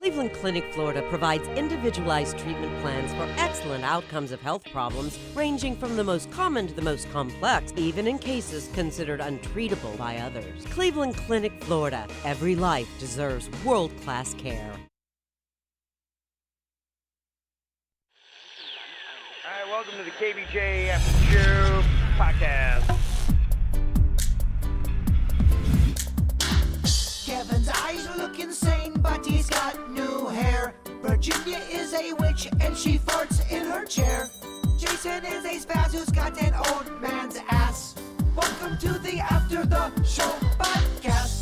Cleveland Clinic, Florida provides individualized treatment plans for excellent outcomes of health problems ranging from the most common to the most complex, even in cases considered untreatable by others. Cleveland Clinic, Florida. Every life deserves world-class care. All right, welcome to the KVJ After Show podcast. Kevin's eyes look insane, but he's got new hair. Virginia is a witch, and she farts in her chair. Jason is a spaz who's got an old man's ass. Welcome to the After the Show podcast.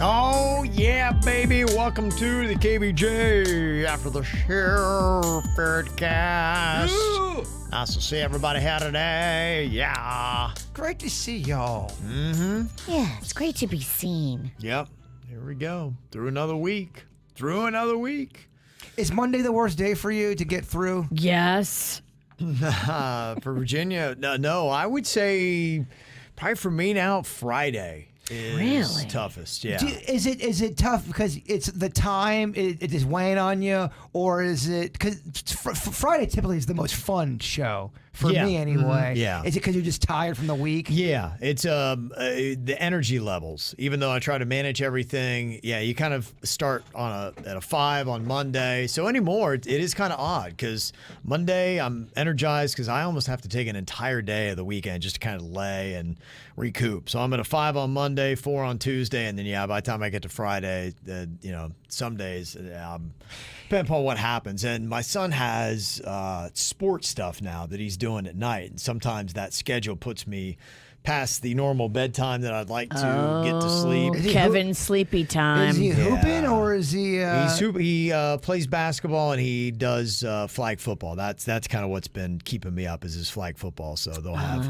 Oh, yeah, baby. Welcome to the KVJ After the Show podcast. Nice to see everybody here today. Yeah. Great to see y'all. Mm-hmm. Yeah, it's great to be seen. Yep. Here we go. Through another week. Is Monday the worst day for you to get through? Yes. For Virginia, no, I would say probably for me now, Friday is Really? toughest. Yeah. Is it tough because it's the time, it is weighing on you, or is it because Friday typically is the most fun show for Yeah. me anyway? Yeah. Is it because you're just tired from the week? Yeah, it's the energy levels. Even though I try to manage everything, yeah, you kind of start at a 5 on Monday. So anymore, it is kind of odd because Monday I'm energized because I almost have to take an entire day of the weekend just to kind of lay and recoup. So I'm at a 5 on Monday, 4 on Tuesday, and then by the time I get to Friday, some days, depending upon what happens. And my son has sports stuff now that he's doing at night. And sometimes that schedule puts me past the normal bedtime that I'd like to get to sleep. Kevin's sleepy time. Is he hooping or is he? He plays basketball and he does flag football. That's kind of what's been keeping me up is his flag football. So they'll have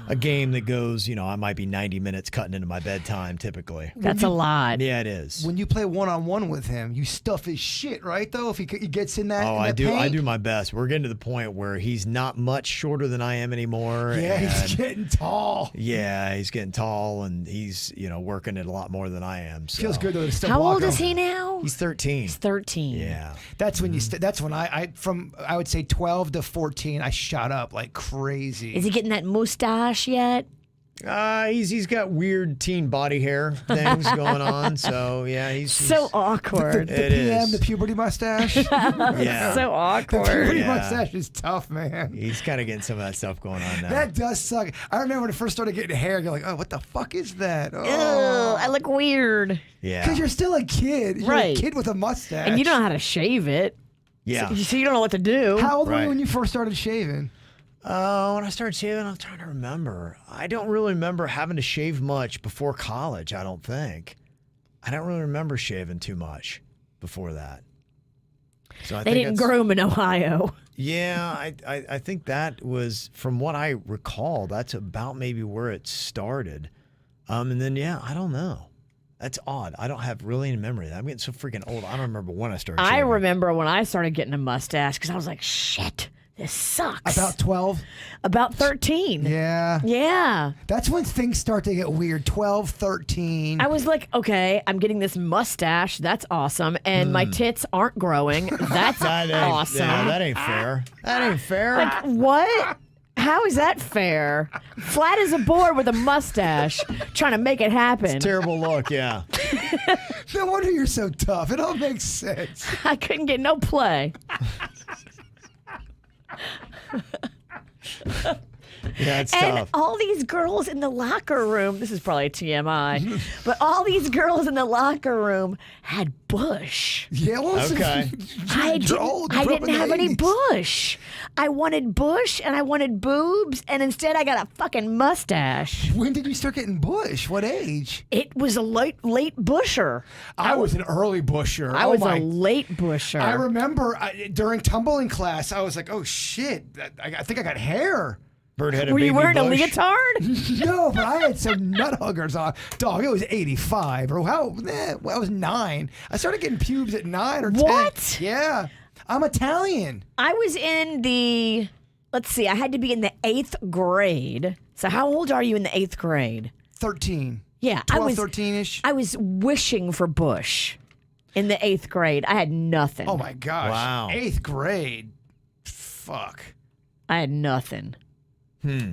a game that goes, I might be 90 minutes cutting into my bedtime typically. That's a lot. Yeah, it is. When you play one-on-one with him, you stuff his shit, right? Though, if he gets in that, I do. paint? I do my best. We're getting to the point where he's not much shorter than I am anymore. Yeah, he's and getting tall. Yeah, he's getting tall and he's working it a lot more than I am. So. Feels good though to still How walk old is him. he now? He's 13. He's 13. Yeah. That's when that's when I would say 12 to 14 I shot up like crazy. Is he getting that mustache yet? He's got weird teen body hair things going on. So yeah, he's So awkward. the It PM, is. the puberty mustache? yeah. So The awkward. puberty Yeah. mustache is tough, man. He's kind of getting some of that stuff going on now. That does suck. I remember when I first started getting hair, you're like, oh, what the fuck is that? Ugh, Oh. I look weird. yeah. Because you're still a kid. You're Right. a kid with a mustache. And you don't know how to shave it. Yeah. So you don't know what to do. How old were Right. you when you first started shaving? When I started shaving, I'm trying to remember. I don't really remember having to shave much before college, I don't think. I don't really remember shaving too much before that. So I They think didn't that's- groom in Ohio. Yeah, I think that was, from what I recall, that's about maybe where it started. And then, I don't know. That's odd. I don't have really any memory of that. I'm getting so freaking old. I don't remember when I started I shaving. remember when I started getting a mustache because I was like, shit, this sucks. About 12? About 13. Yeah. Yeah. That's when things start to get weird. 12, 13. I was like, okay, I'm getting this mustache. That's awesome. And my tits aren't growing. That's That ain't, awesome. Yeah, that ain't fair. That ain't fair. Like, what? How is that fair? Flat as a board with a mustache trying to make it happen. Terrible look, yeah. No wonder you're so tough. It all makes sense. I couldn't get no play. Yeah, it's And tough. all these girls in the locker room, this is probably a TMI, but all these girls in the locker room had bush. Yeah, well, Okay. I you're old. You grew up didn't in the have any 80s. bush. I wanted bush and I wanted boobs, and instead I got a fucking mustache. When did you start getting bush? What age? It was a late busher. I was an early busher. I Oh was my. a late busher. I remember during tumbling class, I was like, oh shit, I think I got hair. Bird-headed Were you baby wearing a bush. leotard? No, but I had some nut huggers on. Dog, it was 85. Or I was 9. I started getting pubes at 9 or 10. What? Yeah. I'm Italian. I was in the, let's see, I had to be in the 8th grade. So how old are you in the 8th grade? 13. Yeah, 12, 13-ish. I was wishing for bush. in the 8th grade. I had nothing. Oh my gosh. Wow. 8th grade. Fuck. I had nothing. No,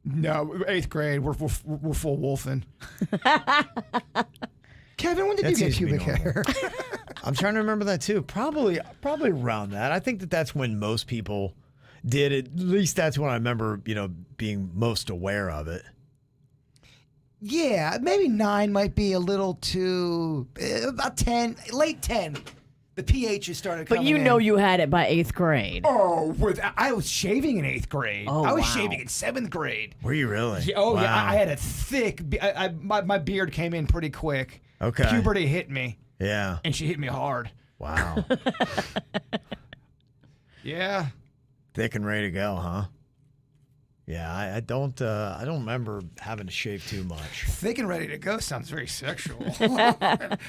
8th grade. We're full wolfing. Kevin, when did That you get seems to be pubic hair? I'm trying to remember that too. Probably around that. I think that's when most people did it. At least that's when I remember, being most aware of it. Yeah, maybe 9 might be a little too. About 10, late 10. The pHs started But coming you in. know you had it by 8th grade. Oh, I was shaving in 8th grade. Oh, I was wow. shaving in 7th grade. Were you really? Yeah, oh, yeah. Wow. I had a thick. My beard came in pretty quick. Okay. Puberty hit me, Yeah. and she hit me hard. Wow. Yeah. Thick and ready to go, huh? Yeah, I don't remember having to shave too much. Thick and ready to go sounds very sexual.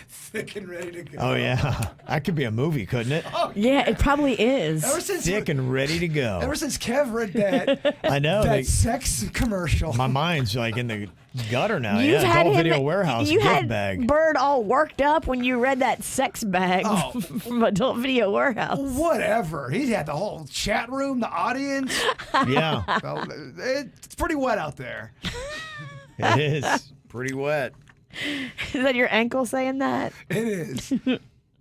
Thick and ready to go. Oh yeah, that could be a movie, couldn't it? Yeah, it probably is. Ever since Thick and ready to go. Ever since Kev read that I know. that sex commercial. My mind's like in the gutter now. You've Yeah, had Adult him, Video Warehouse you gift had bag. Bird all worked up when you read that sex bag Oh. from Adult Video Warehouse. Whatever. He had the whole chat room, the audience. Yeah, Well, it's pretty wet out there. it is pretty wet. Is that your ankle saying that? It is.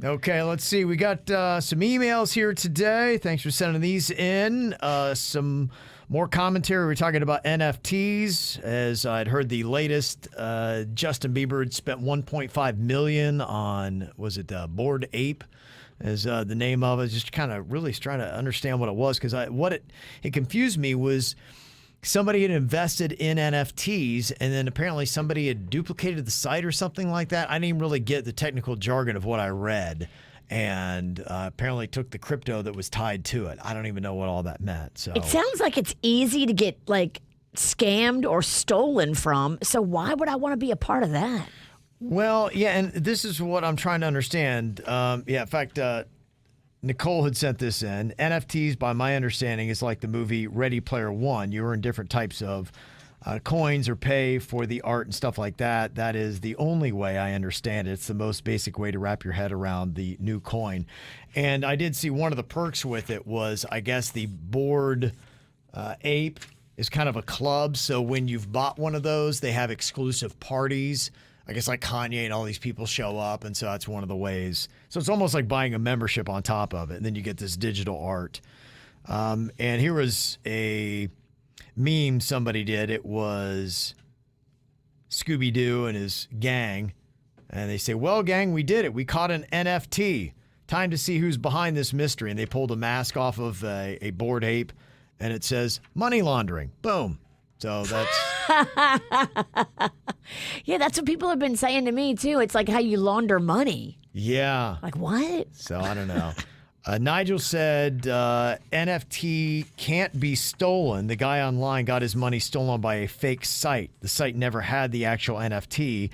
Okay, let's see. We got some emails here today. Thanks for sending these in. Some more commentary. We're talking about NFTs. As I'd heard the latest, Justin Bieber had spent $1.5 million on, was it Bored Ape? Is the name of it. Just kind of really trying to understand what it was, because it confused me was somebody had invested in NFTs and then apparently somebody had duplicated the site or something like that. I didn't even really get the technical jargon of what I read, and apparently took the crypto that was tied to it. I don't even know what all that meant. So It sounds like it's easy to get scammed or stolen from. So why would I want to be a part of that? Well, yeah, and this is what I'm trying to understand. In fact, Nicole had sent this in. NFTs, by my understanding, is like the movie Ready Player One. You earn different types of coins or pay for the art and stuff like that. That is the only way I understand it. It's the most basic way to wrap your head around the new coin. And I did see one of the perks with it was, I guess, the Bored Ape is kind of a club. So when you've bought one of those, they have exclusive parties. I guess like Kanye and all these people show up, and so that's one of the ways. So it's almost like buying a membership on top of it, and then you get this digital art. And here was a meme somebody did. It was Scooby-Doo and his gang, and they say, "Well, gang, we did it. We caught an NFT. Time to see who's behind this mystery." And they pulled a mask off of a Bored Ape, and it says money laundering. Boom. So that's... Yeah, that's what people have been saying to me, too. It's like how you launder money. Yeah. Like, what? So I don't know. Nigel said NFT can't be stolen. The guy online got his money stolen by a fake site. The site never had the actual NFT.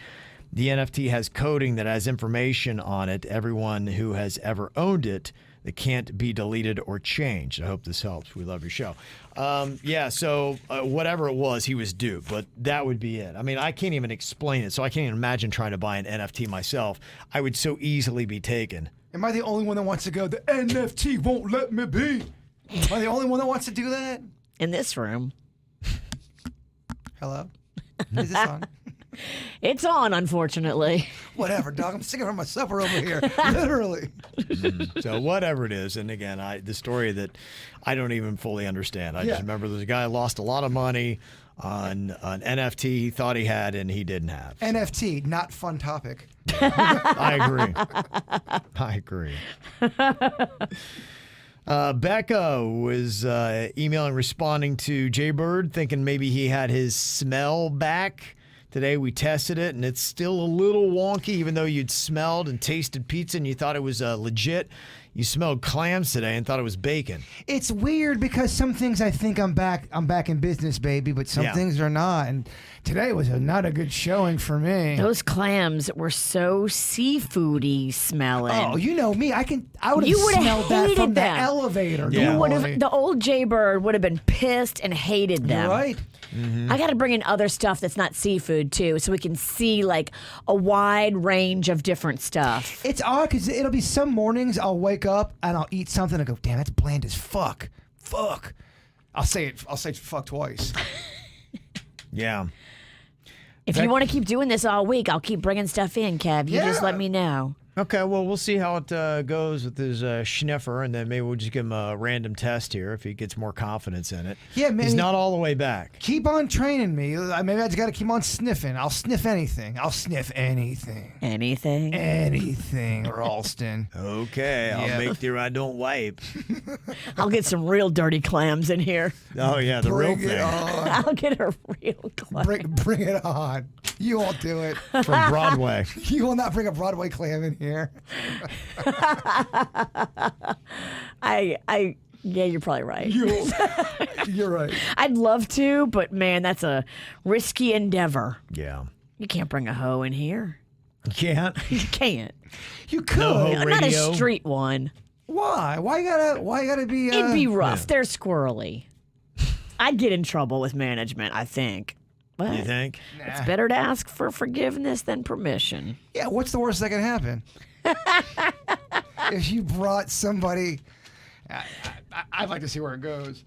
The NFT has coding that has information on it. Everyone who has ever owned it, that can't be deleted or changed. I hope this helps. We love your show. So whatever it was, he was duped, but that would be it. I mean, I can't even explain it, so I can't even imagine trying to buy an NFT myself. I would so easily be taken. Am I the only one that wants to go, the NFT won't let me be? Am I the only one that wants to do that? In this room. Hello? Is this on? It's on, unfortunately. Whatever, dog. I'm singing for my supper over here. Literally. So whatever it is, and again, the story that I don't even fully understand. I just remember there's a guy lost a lot of money on an NFT he thought he had and he didn't have. So. NFT, not fun topic. I agree. Becca was emailing, responding to Jay Bird, thinking maybe he had his smell back. Today we tested it, and it's still a little wonky, even though you'd smelled and tasted pizza and you thought it was legit. you smelled clams today and thought it was bacon. It's weird because some things I think I'm back in business, baby, but some things are not. And today was not a good showing for me. Those clams were so seafoody smelling. Oh, you know me. I would You have would've smelled that hated from them. the elevator. Yeah. You would normally. have. The old Jaybird would have been pissed and hated them. You're right. I got to bring in other stuff that's not seafood too, so we can see like a wide range of different stuff. It's odd because it'll be some mornings I'll wake up and I'll eat something and go, damn, that's bland as fuck. Fuck. I'll say fuck twice. Yeah. If you want to keep doing this all week, I'll keep bringing stuff in, Kev. You just let me know. Okay, well, we'll see how it goes with his sniffer, and then maybe we'll just give him a random test here if he gets more confidence in it. Yeah, man. He's not all the way back. Keep on training me. Maybe I just got to keep on sniffing. I'll sniff anything. I'll sniff anything. Anything? Anything, Ralston. Okay, I'll Yeah. make sure I don't wipe. I'll get some real dirty clams in here. Oh, yeah, the real Bring it thing. on. I'll get a real clam. Bring it on. You won't do it. From Broadway. You will not bring a Broadway clam in here. Yeah, you're probably right. You're right. I'd love to, but man, that's a risky endeavor. Yeah. You can't bring a hoe in here. You can't? You can't. You could. No. Not Radio. a street one. Why? Why you gotta be? It'd be rough. They're squirrely. I'd get in trouble with management, I think. But You think? it's better to ask for forgiveness than permission. Yeah. What's the worst that can happen? If you brought somebody, I'd like to see where it goes.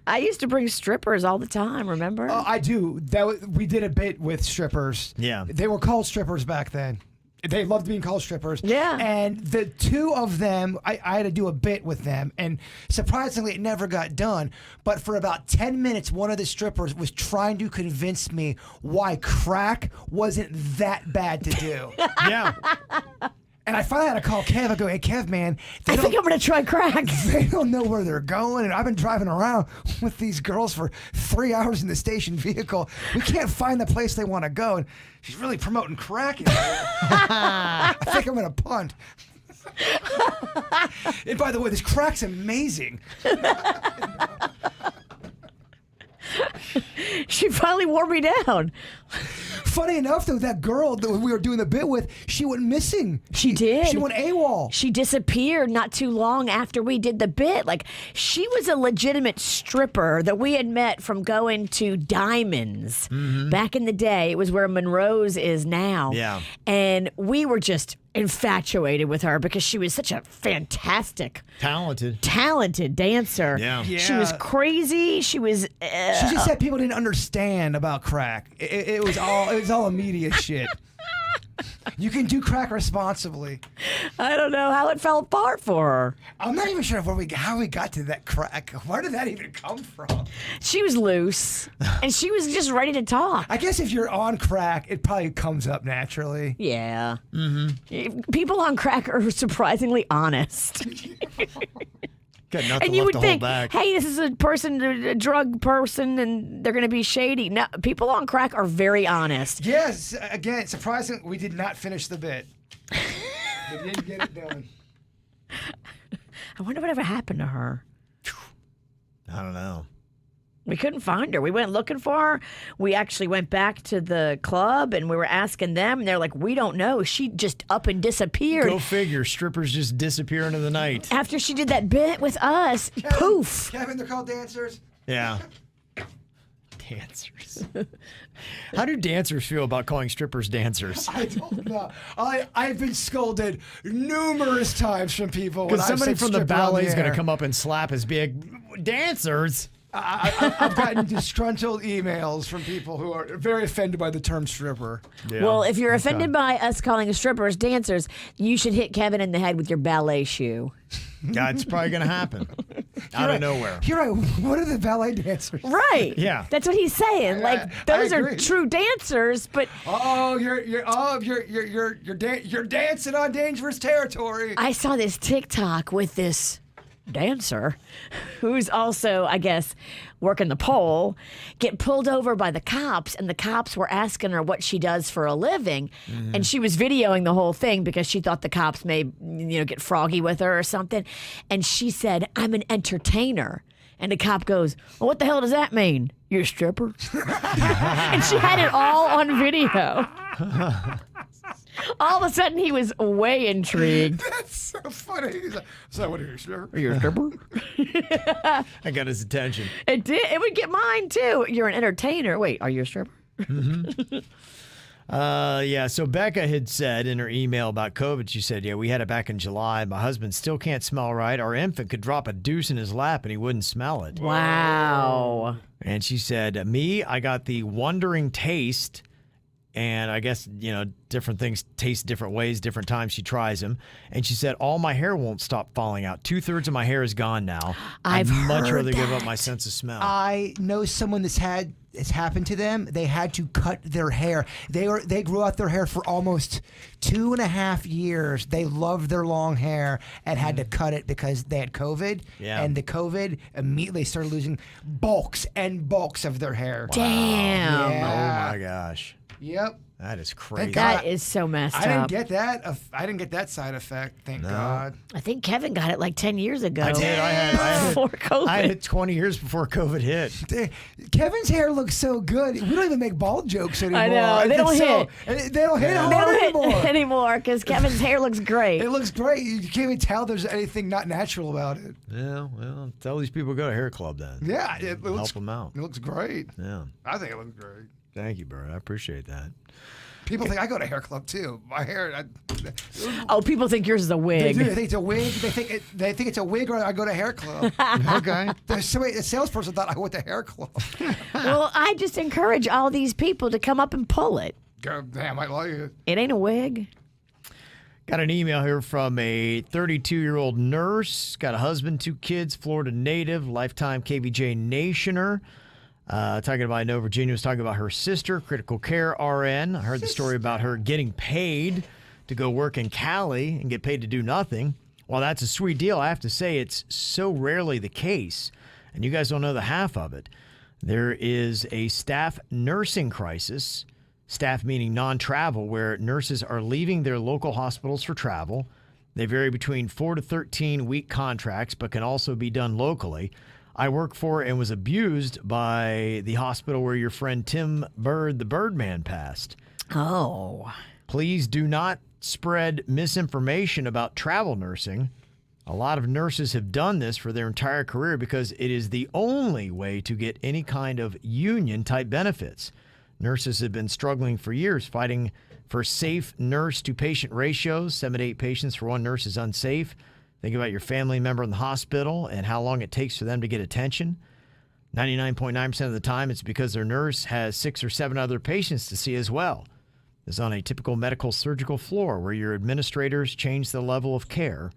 I used to bring strippers all the time, remember? Oh, I do. We did a bit with strippers. Yeah. They were called strippers back then. They loved being called strippers. Yeah. And the two of them, I had to do a bit with them. And surprisingly, it never got done. But for about 10 minutes, one of the strippers was trying to convince me why crack wasn't that bad to do. Yeah. And I finally had to call Kev. I go, hey, Kev, man, I think I'm going to try crack. they don't know where they're going. And I've been driving around with these girls for 3 hours in the station vehicle. We can't find the place they want to go. And she's really promoting crack. I think I'm going to punt. And by the way, this crack's amazing. She finally wore me down. Funny enough, though, that girl that we were doing the bit with, she went missing. She did. She went AWOL. She disappeared not too long after we did the bit. Like, she was a legitimate stripper that we had met from going to Diamonds back in the day. It was where Monroe's is now. Yeah. And we were just infatuated with her because she was such a fantastic, talented dancer. Yeah. She was crazy. She was. She just said people didn't understand about crack. It was all a media shit. You can do crack responsibly. I don't know how it fell apart for her. I'm not even sure how we got to that crack. Where did that even come from? She was loose, and she was just ready to talk. I guess if you're on crack, it probably comes up naturally. Yeah. People on crack are surprisingly honest. Got nothing And you left would to think, hold back. hey, this is a person, a drug person, and they're going to be shady. No, people on crack are very honest. Yes, again, surprisingly, we did not finish the bit. We didn't get it done. I wonder whatever happened to her. I don't know. We couldn't find her. We went looking for her. We actually went back to the club and we were asking them, and they're like, we don't know. She just up and disappeared. Go figure. Strippers just disappear into the night. After she did that bit with us, poof. Kevin, they're called dancers. Yeah. Dancers. How do dancers feel about calling strippers dancers? I don't know. I've been scolded numerous times from people. Because somebody from the ballet is going to come up and slap us big. Dancers. I've gotten disgruntled emails from people who are very offended by the term stripper. Yeah. Well, if you're offended by us calling strippers dancers, you should hit Kevin in the head with your ballet shoe. That's probably going to happen. Out of nowhere. You're right. What are the ballet dancers? Right. Yeah. That's what he's saying. Like, those are agree. true dancers, but You're dancing on dangerous territory. I saw this TikTok with this dancer, who's also, I guess, working the pole, get pulled over by the cops, and the cops were asking her what she does for a living, and she was videoing the whole thing because she thought the cops may, get froggy with her or something, and she said, "I'm an entertainer." And the cop goes, "Well, what the hell does that mean? You're a stripper?" And she had it all on video. All of a sudden, he was way intrigued. That's so funny. He's like, "So what are you, sure?" Are you a stripper? I got his attention. It did. It would get mine, too. You're an entertainer. Wait, are you a stripper? Yeah, so Becca had said in her email about COVID, she said, "Yeah, we had it back in July. My husband still can't smell right. Our infant could drop a deuce in his lap and he wouldn't smell it." Wow. And she said, "Me, I got the wandering taste." And I guess, different things taste different ways, different times she tries them. And she said, "All my hair won't stop falling out. 2/3 of my hair is gone now. I've I'd much heard rather give up that. my sense of smell." I know someone it's happened to them. They had to cut their hair. They grew out their hair for almost 2.5 years. They loved their long hair and had to cut it because they had COVID. Yeah. And the COVID immediately started losing bulks and bulks of their hair. Damn. Yeah. Oh, my gosh. Yep. That is crazy. God. That is so messed I didn't up. get that. I didn't get that side effect. Thank God. I think Kevin got it like 10 years ago. I did. I had Before COVID. I had 20 years before COVID hit. Kevin's hair looks so good. We don't even make bald jokes anymore. I know. They don't hit. They don't hit They hard don't hit anymore. anymore because Kevin's hair looks great. It looks great. You can't even tell there's anything not natural about it. Yeah, well, tell these people to go to hair club then. Yeah, it looks, Help them out. It looks great. Yeah. I think it looks great. Thank you, Bert. I appreciate that. People think I go to hair club too. My hair. Oh, people think yours is a They wig. do. They think it's a wig. They think it's a wig, or I go to hair club. Okay. There's somebody. A salesperson thought I went to hair club. Well, I just encourage all these people to come up and pull it. Damn, I like it. It ain't a wig. Got an email here from a 32-year-old nurse. Got a husband, 2 kids, Florida native, lifetime KVJ nationer. Talking about, I know Virginia was talking about her sister, critical care RN. I heard the story about her getting paid to go work in Cali and get paid to do nothing. While that's a sweet deal, I have to say it's so rarely the case, and you guys don't know the half of it. There is a staff nursing crisis, staff meaning non-travel, where nurses are leaving their local hospitals for travel. They vary between 4 to 13-week contracts, but can also be done locally. I work for and was abused by the hospital where your friend Tim Bird, the Birdman, passed. Oh. Please do not spread misinformation about travel nursing. A lot of nurses have done this for their entire career because it is the only way to get any kind of union-type benefits. Nurses have been struggling for years, fighting for safe nurse-to-patient ratios. 7 to 8 patients for one nurse is unsafe. Think about your family member in the hospital and how long it takes for them to get attention. 99.9% of the time, it's because their nurse has 6 or 7 other patients to see as well. This is on a typical medical surgical floor where your administrators change the level of care.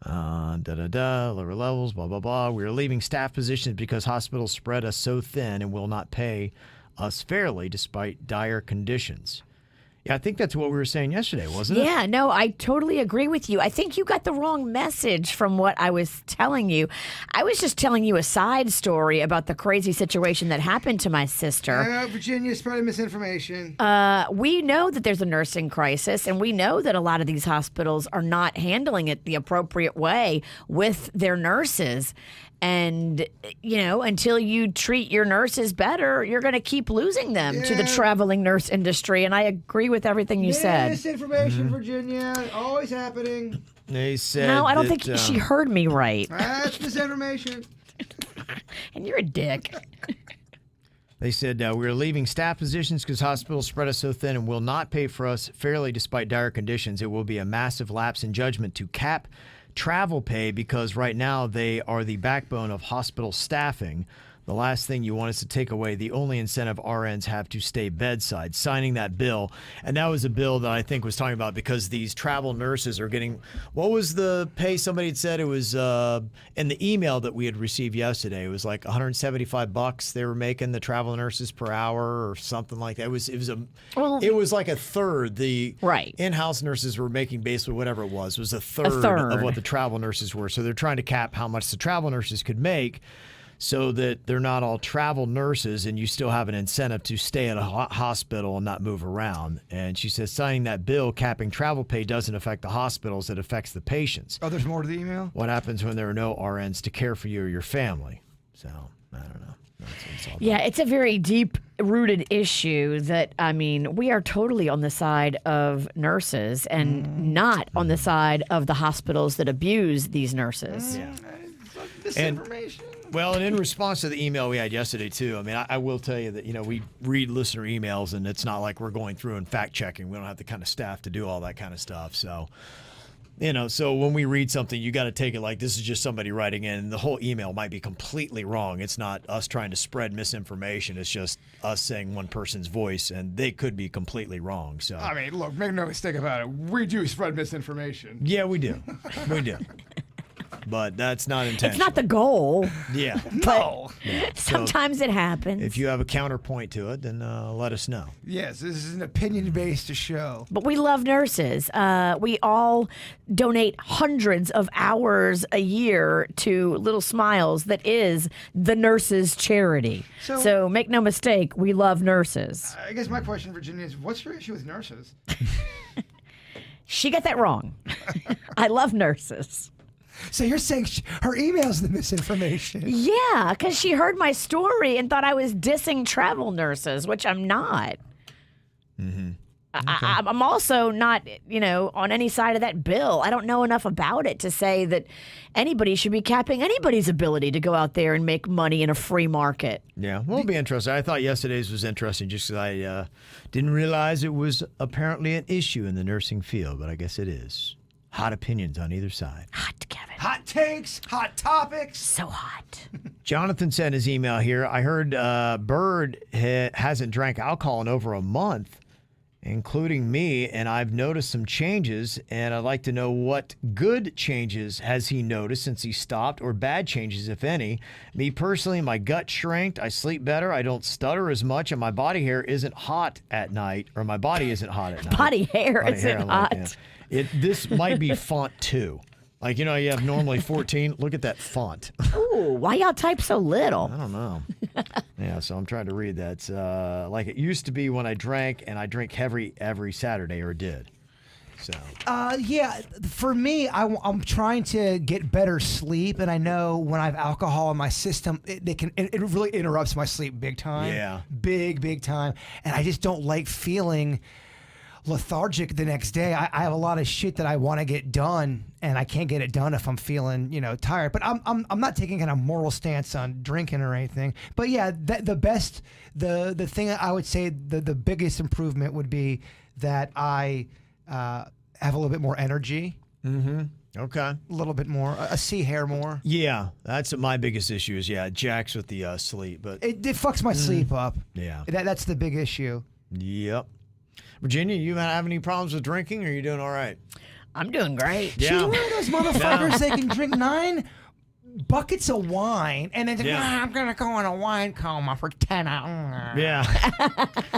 Lower levels, blah, blah, blah. We are leaving staff positions because hospitals spread us so thin and will not pay us fairly despite dire conditions. Yeah, I think that's what we were saying yesterday, wasn't it? Yeah, no, I totally agree with you. I think you got the wrong message from what I was telling you. I was just telling you a side story about the crazy situation that happened to my sister. Virginia spreading misinformation. We know that there's a nursing crisis, and we know that a lot of these hospitals are not handling it the appropriate way with their nurses. And, until you treat your nurses better, you're going to keep losing them to the traveling nurse industry. And I agree with everything you said. Misinformation, Virginia. Always happening. They said No, I don't that, think she heard me right. That's misinformation. And you're a dick. They said we're leaving staff positions because hospitals spread us so thin and will not pay for us fairly despite dire conditions. It will be a massive lapse in judgment to cap travel pay because right now they are the backbone of hospital staffing. The last thing you want is to take away the only incentive RNs have to stay bedside, signing that bill. And that was a bill that I think was talking about because these travel nurses are getting, what was the pay? Somebody had said it was in the email that we had received yesterday. It was like $175 they were making, the travel nurses per hour or something like that. It was like a third. The in-house nurses were making basically whatever it was a third of what the travel nurses were. So they're trying to cap how much the travel nurses could make, so that they're not all travel nurses and you still have an incentive to stay at a hospital and not move around. And she says signing that bill capping travel pay doesn't affect the hospitals, it affects the patients. Oh, there's more to the email? What happens when there are no RNs to care for you or your family? So, I don't know. Yeah, it's a very deep-rooted issue that, I mean, we are totally on the side of nurses and not on the side of the hospitals that abuse these nurses. Yeah. Misinformation. And in response to the email we had yesterday, too, I mean, I will tell you that, we read listener emails, and it's not like we're going through and fact-checking. We don't have the kind of staff to do all that kind of stuff. So, so when we read something, you got to take it like this is just somebody writing in. And the whole email might be completely wrong. It's not us trying to spread misinformation. It's just us saying one person's voice, and they could be completely wrong. So I mean, look, make no mistake about it. We do spread misinformation. Yeah, we do. We do. But that's not intentional. It's not the goal. Yeah. No. Sometimes it happens. If you have a counterpoint to it, then let us know. Yes, this is an opinion-based show. But we love nurses. We all donate hundreds of hours a year to Little Smiles that is the nurses' charity. So make no mistake, we love nurses. I guess my question, Virginia, is what's your issue with nurses? She got that wrong. I love nurses. So you're saying her email's the misinformation? Yeah, because she heard my story and thought I was dissing travel nurses, which I'm not. Mm-hmm. Okay. I'm also not, on any side of that bill. I don't know enough about it to say that anybody should be capping anybody's ability to go out there and make money in a free market. Yeah, well, it'll be interesting. I thought yesterday's was interesting just because I didn't realize it was apparently an issue in the nursing field, but I guess it is. Hot opinions on either side. Hot, Kevin. Hot takes, hot topics. So hot. Jonathan sent his email here. I heard Bird hasn't drank alcohol in over a month, including me, and I've noticed some changes, and I'd like to know what good changes has he noticed since he stopped, or bad changes, if any. Me personally, my gut shrinked, I sleep better, I don't stutter as much, and my body hair isn't hot at night, or my body isn't hot at night. Body hair isn't hot. This might be font 2. Like, you have normally 14. Look at that font. Ooh, why y'all type so little? I don't know. Yeah, so I'm trying to read that. It's like it used to be when I drank, and I drink heavy every Saturday, or did. So. Yeah, for me, I'm trying to get better sleep, and I know when I have alcohol in my system, it really interrupts my sleep big time. Yeah. Big time. And I just don't like feeling lethargic the next day. I have a lot of shit that I want to get done, and I can't get it done if I'm feeling, tired. But I'm not taking kind of moral stance on drinking or anything. But yeah, the thing I would say the biggest improvement would be that I have a little bit more energy. Mm-hmm. Okay. A little bit more. I see hair more. Yeah, that's my biggest issue is, jacks with the sleep. But it fucks my sleep up. Yeah. That's the big issue. Yep. Virginia, you have any problems with drinking, or are you doing all right? I'm doing great. Yeah. She's one of those motherfuckers that can drink 9 buckets of wine and then I'm going to go in a wine coma for 10 hours. Yeah.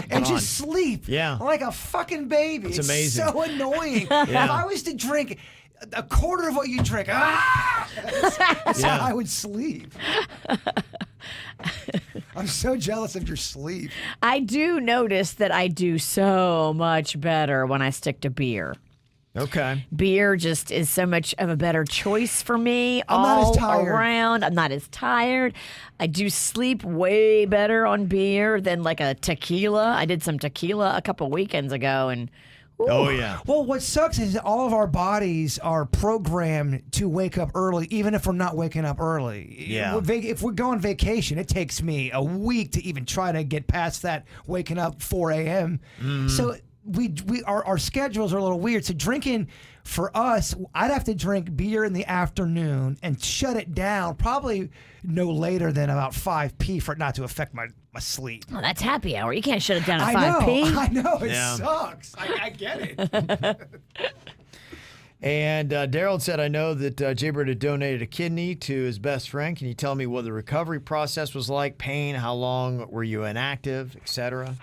And just sleep. Yeah. Like a fucking baby. It's amazing. So annoying. Yeah. If I was to drink a quarter of what you drink, that's how I would sleep. I'm so jealous of your sleep. I do notice that I do so much better when I stick to beer. Okay. Beer just is so much of a better choice for me I'm not as all tired. around. I'm not as tired. I do sleep way better on beer than like a tequila. I did some tequila a couple weekends ago, and oh, yeah. Well, what sucks is that all of our bodies are programmed to wake up early, even if we're not waking up early. Yeah. If we go on vacation, it takes me a week to even try to get past that waking up 4 a.m. So our schedules are a little weird. So drinking for us, I'd have to drink beer in the afternoon and shut it down probably no later than about 5 p for it not to affect my sleep. Oh, that's happy hour. You can't shut it down at 5 p. I know. It Yeah. sucks. I get it. And Daryl said, I know that Jaybird had donated a kidney to his best friend. Can you tell me what the recovery process was like? Pain? How long were you inactive, etc.?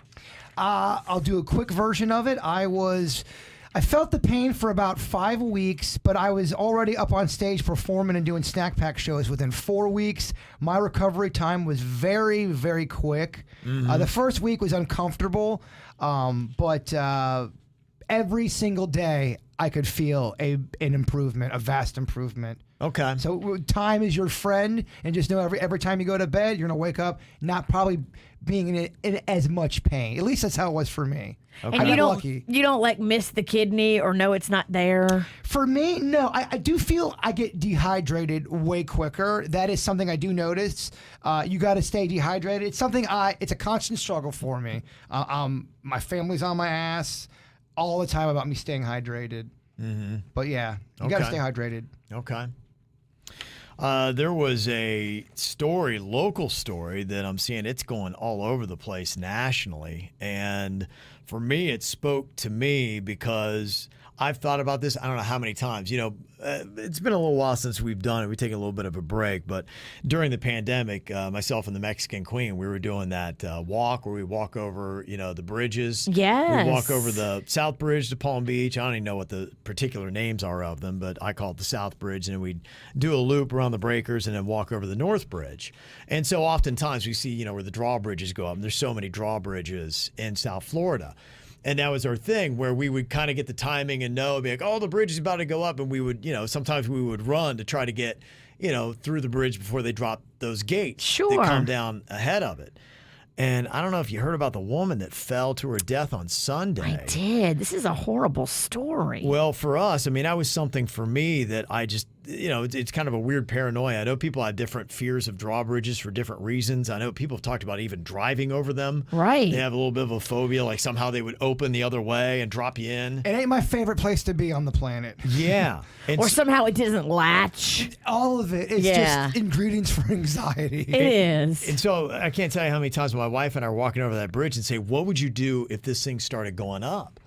I'll do a quick version of it. I felt the pain for about 5 weeks, but I was already up on stage performing and doing snack pack shows within 4 weeks. My recovery time was very, very quick. The first week was uncomfortable, but every single day I could feel an improvement, a vast improvement. Okay. So time is your friend, and just know every time you go to bed, you're gonna wake up not probably being in as much pain. At least that's how it was for me. Okay. I And got lucky. you don't like miss the kidney or know it's not there. For me, no. I do feel I get dehydrated way quicker. That is something I do notice. You got to stay dehydrated. It's something it's a constant struggle for me. My family's on my ass all the time about me staying hydrated. Mm-hmm. But yeah, you got to stay hydrated. Okay. There was a story, local story, that I'm seeing it's going all over the place nationally. And for me, it spoke to me because I've thought about this I don't know how many times. You know, it's been a little while since we've done it. We take a little bit of a break. But during the pandemic, myself and the Mexican Queen, we were doing that walk where we walk over, the bridges. Yes. We walk over the South Bridge to Palm Beach. I don't even know what the particular names are of them, but I call it the South Bridge. And we'd do a loop around the breakers and then walk over the North Bridge. And so oftentimes we see, where the drawbridges go up. And there's so many drawbridges in South Florida. And that was our thing where we would kind of get the timing and be like, oh, the bridge is about to go up. And we would, sometimes we would run to try to get, through the bridge before they drop those gates that come down ahead of it. And I don't know if you heard about the woman that fell to her death on Sunday. I did. This is a horrible story. Well, for us, that was something for me that I just, it's kind of a weird paranoia. I know people have different fears of drawbridges for different reasons. I know people have talked about even driving over them. Right. They have a little bit of a phobia, like somehow they would open the other way and drop you in. It ain't my favorite place to be on the planet. Yeah. Or somehow it doesn't latch. All of it is just ingredients for anxiety. It is. And so I can't tell you how many times my wife and I are walking over that bridge and say, what would you do if this thing started going up?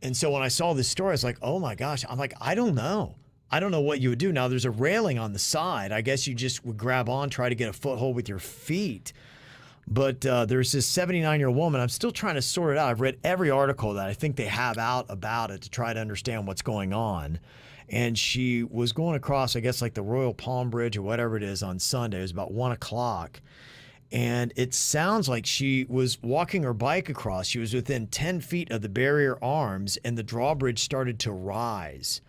And so when I saw this story, I was like, oh my gosh. I'm like, I don't know. I don't know what you would do. Now, there's a railing on the side. I guess you just would grab on, try to get a foothold with your feet. But there's this 79-year-old woman. I'm still trying to sort it out. I've read every article that I think they have out about it to try to understand what's going on. And she was going across, I guess, like the Royal Palm Bridge or whatever it is on Sunday. It was about 1 o'clock. And it sounds like she was walking her bike across. She was within 10 feet of the barrier arms, and the drawbridge started to rise.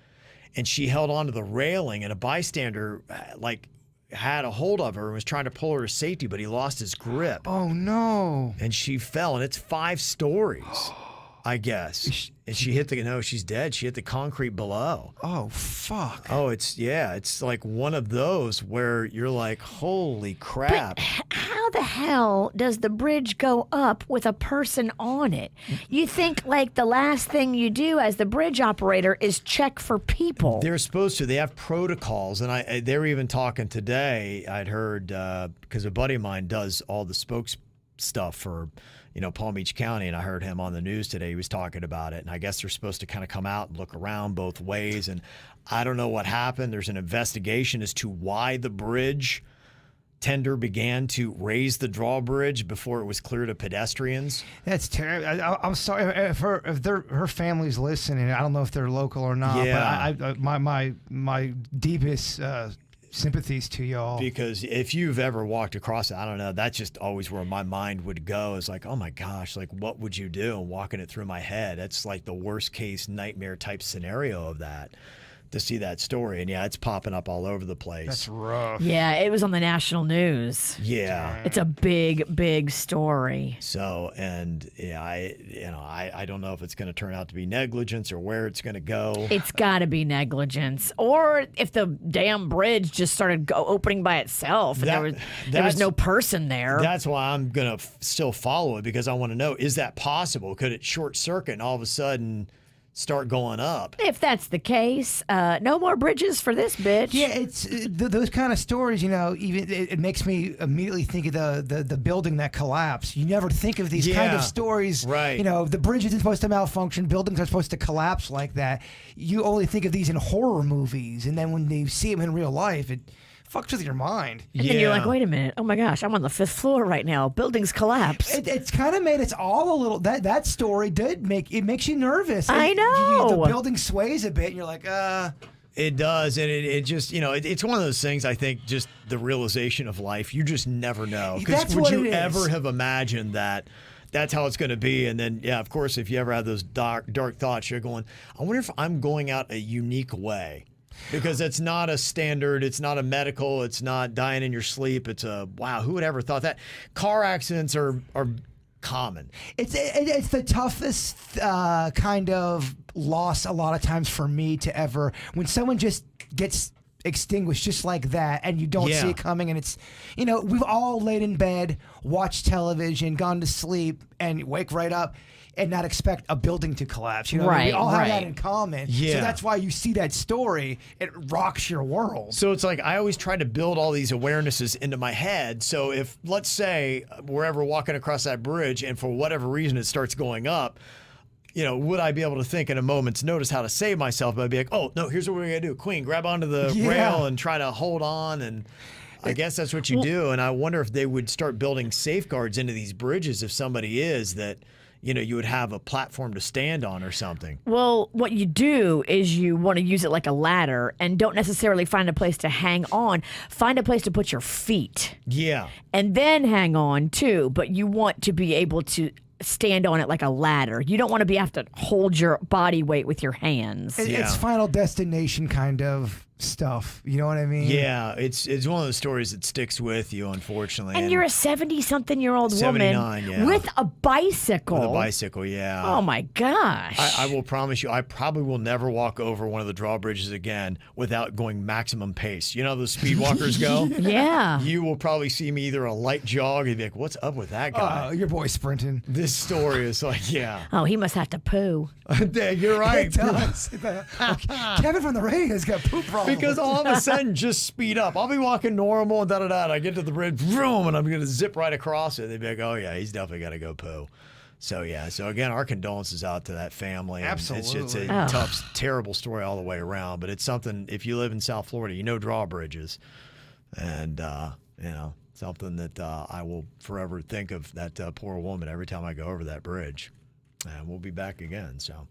And she held onto the railing, and a bystander had a hold of her and was trying to pull her to safety, but he lost his grip. Oh no! And she fell, and it's 5 stories, I guess. And she hit she's dead. She hit the concrete below. Oh fuck! Oh, it's like one of those where you're like, holy crap! But how the hell does the bridge go up with a person on it? You think like the last thing you do as the bridge operator is check for people. They're supposed to. They have protocols, and they were even talking today. I'd heard because a buddy of mine does all the spokes stuff for Palm Beach County, and I heard him on the news today. He was talking about it, and I guess they're supposed to kind of come out and look around both ways, and I don't know what happened. There's an investigation as to why the bridge tender began to raise the drawbridge before it was clear to pedestrians. That's terrible. I'm sorry if her family's listening. I don't know if they're local or not. Yeah. But my deepest sympathies to y'all. Because if you've ever walked across it, I don't know, that's just always where my mind would go, is like, oh my gosh, like what would you do? And walking it through my head, that's like the worst case nightmare type scenario of that. to see that story. And yeah, it's popping up all over the place. That's rough. Yeah, it was on the national news. Yeah. It's a big, big story. So, and yeah, I don't know if it's going to turn out to be negligence or where it's going to go. It's got to be negligence, or if the damn bridge just started opening by itself, and there was That's- no person there. That's why I'm going to still follow it, because I want to know, is that possible? Could it short circuit and all of a sudden start going up? If that's the case, no more bridges for this bitch. Yeah, it's those kind of stories. Even it makes me immediately think of the building that collapsed. You never think of these kind Yeah, of stories. right. The bridge isn't supposed to malfunction. Buildings are supposed to collapse like that. You only think of these in horror movies, and then when you see them in real life, it fucks with your mind. And then you're like, wait a minute. Oh my gosh, I'm on the 5th floor right now. Buildings collapse. It's kind of made us all a little. That story makes you nervous. I know. The building sways a bit, and you're like, It does, and it just, it's one of those things, I think, just the realization of life. You just never know. Because That's would what you it is. ever have imagined that that's how it's going to be? And then, yeah, of course, if you ever have those dark thoughts, you're going, I wonder if I'm going out a unique way. Because it's not a standard, it's not a medical, it's not dying in your sleep. It's a, wow, who would ever thought that? Car accidents are common. It's the toughest kind of loss a lot of times for me to ever, when someone just gets extinguished just like that and you don't see it coming, and it's, we've all laid in bed, watched television, gone to sleep, and wake right up and not expect a building to collapse. Right, we all have that right. in common. Yeah. So that's why you see that story, it rocks your world. So it's like I always try to build all these awarenesses into my head. So if, let's say, we're ever walking across that bridge and for whatever reason it starts going up, would I be able to think in a moment's notice how to save myself? But I'd be like, oh, no, here's what we're going to do. Queen, grab onto the rail and try to hold on. And I guess that's what you do. And I wonder if they would start building safeguards into these bridges if somebody is that, you would have a platform to stand on or something. Well, what you do is you want to use it like a ladder and don't necessarily find a place to hang on. Find a place to put your feet Yeah. and then hang on too. But you want to be able to stand on it like a ladder. You don't want to have to hold your body weight with your hands. It's Final Destination kind of stuff. You know what I mean? Yeah, it's one of those stories that sticks with you, unfortunately. And you're a 70-something-year-old woman 79, yeah. with a bicycle. With a bicycle, yeah. Oh my gosh. I will promise you, I probably will never walk over one of the drawbridges again without going maximum pace. You know how those speed walkers go? Yeah. You will probably see me either a light jog and be like, what's up with that guy? Your boy sprinting. This story is like, yeah. Oh, he must have to poo. You're right. It does. Kevin from the radio's got poop problems. Because all of a sudden, just speed up. I'll be walking normal and da-da-da. And I get to the bridge, vroom, and I'm going to zip right across it. They'd be like, oh, yeah, he's definitely got to go poo. So, yeah. So, again, our condolences out to that family. And Absolutely. It's a tough, terrible story all the way around. But it's something, if you live in South Florida, you know drawbridges. And, something that I will forever think of that poor woman every time I go over that bridge. And we'll be back again. So,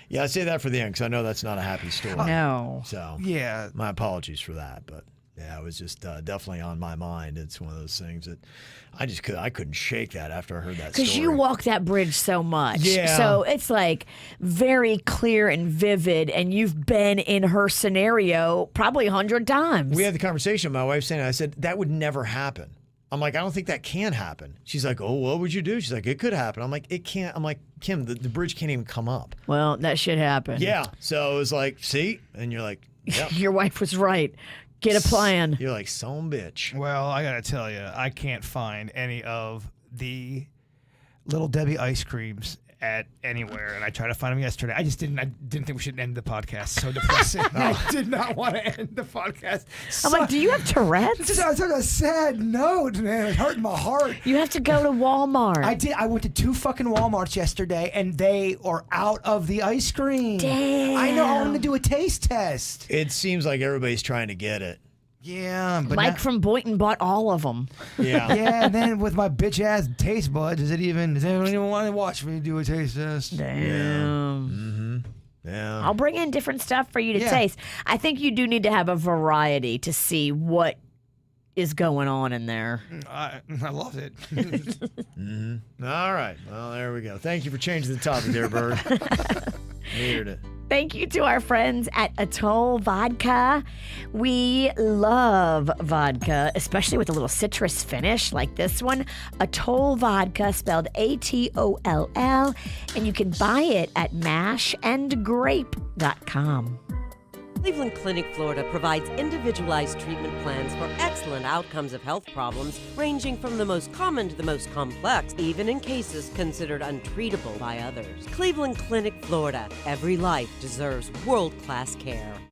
yeah, I say that for the end because I know that's not a happy story. No. So, Yeah. my apologies for that. But, yeah, it was just definitely on my mind. It's one of those things that I couldn't shake that after I heard that story. Because you walk that bridge so much. Yeah. So it's like very clear and vivid, and you've been in her scenario probably 100 times. We had the conversation. My wife saying, I said, that would never happen. I'm like, I don't think that can happen. She's like, oh, what would you do? She's like, it could happen. I'm like, it can't. I'm like, Kim, the bridge can't even come up. Well, that shit happened. Yeah. So it was like, see? And you're like, yep. Your wife was right. Get a plan. You're like, son bitch. Well, I gotta tell you, I can't find any of the Little Debbie ice creams. at anywhere, and I tried to find them yesterday. I didn't think we should end the podcast. So depressing. I did not want to end the podcast. I'm like, do you have Tourette's? This is such a sad note, man. It's hurting my heart. You have to go to Walmart. I did. I went to 2 fucking Walmarts yesterday, and they are out of the ice cream. Damn. I know. I want to do a taste test. It seems like everybody's trying to get it. Yeah, but Mike from Boynton bought all of them. Yeah. yeah, and then with my bitch ass taste buds, does anyone even want to watch me do a taste test? Damn. Yeah. I'll bring in different stuff for you to Yeah. taste. I think you do need to have a variety to see what is going on in there. I love it. All right. Well, there we go. Thank you for changing the topic there, Bird. Needed it. Thank you to our friends at Atoll Vodka. We love vodka, especially with a little citrus finish like this one. Atoll Vodka, spelled ATOLL, and you can buy it at mashandgrape.com. Cleveland Clinic, Florida provides individualized treatment plans for excellent outcomes of health problems ranging from the most common to the most complex, even in cases considered untreatable by others. Cleveland Clinic, Florida. Every life deserves world-class care.